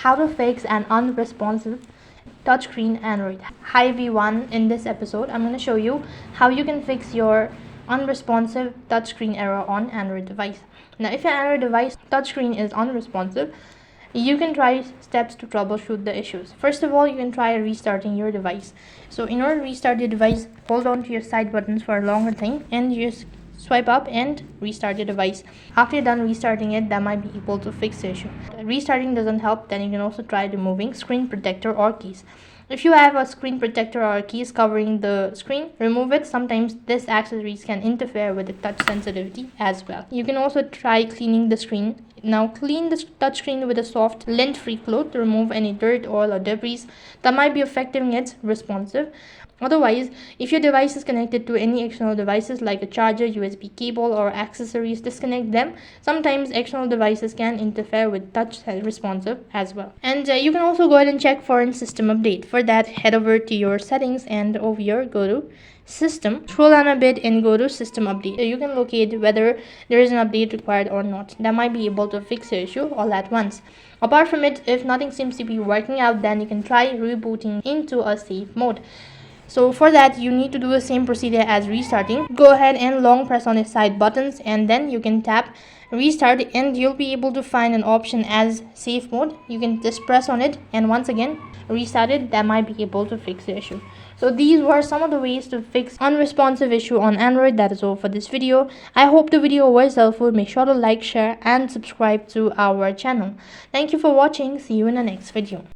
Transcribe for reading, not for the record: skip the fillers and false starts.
how to fix an unresponsive touchscreen Android. Hi everyone, in this episode I'm going to show you how you can fix your unresponsive touchscreen error on Android device. Now if your Android device touchscreen is unresponsive, you can try steps to troubleshoot the issues. First of all, you can try restarting your device. So in order to restart your device, hold on to your side buttons for a longer time and just swipe up and restart your device. After you're done restarting it, that might be able to fix the issue. Restarting doesn't help, then you can also try removing screen protector or keys. If you have a screen protector or keys covering the screen, remove it. Sometimes these accessories can interfere with the touch sensitivity as well. You can also try cleaning the screen. Now clean the touchscreen with a soft lint-free cloth to remove any dirt, oil or debris that might be affecting its responsive. Otherwise, if your device is connected to any external devices like a charger, USB cable or accessories, disconnect them. Sometimes external devices can interfere with touch responsive as well. And you can also go ahead and check for a system update. For that, head over to your settings and over here go to system, scroll down a bit and go to system update. So you can locate whether there is an update required or not. That might be able to fix the issue all at once. Apart from it, if nothing seems to be working out, then you can try rebooting into a safe mode. So for that, you need to do the same procedure as restarting. Go ahead and long press on the side buttons and then you can tap restart and you'll be able to find an option as safe mode. You can just press on it and once again restart it. That might be able to fix the issue. So these were some of the ways to fix unresponsive issue on Android. That is all for this video. I hope the video was helpful. Make sure to like, share and subscribe to our channel. Thank you for watching. See you in the next video.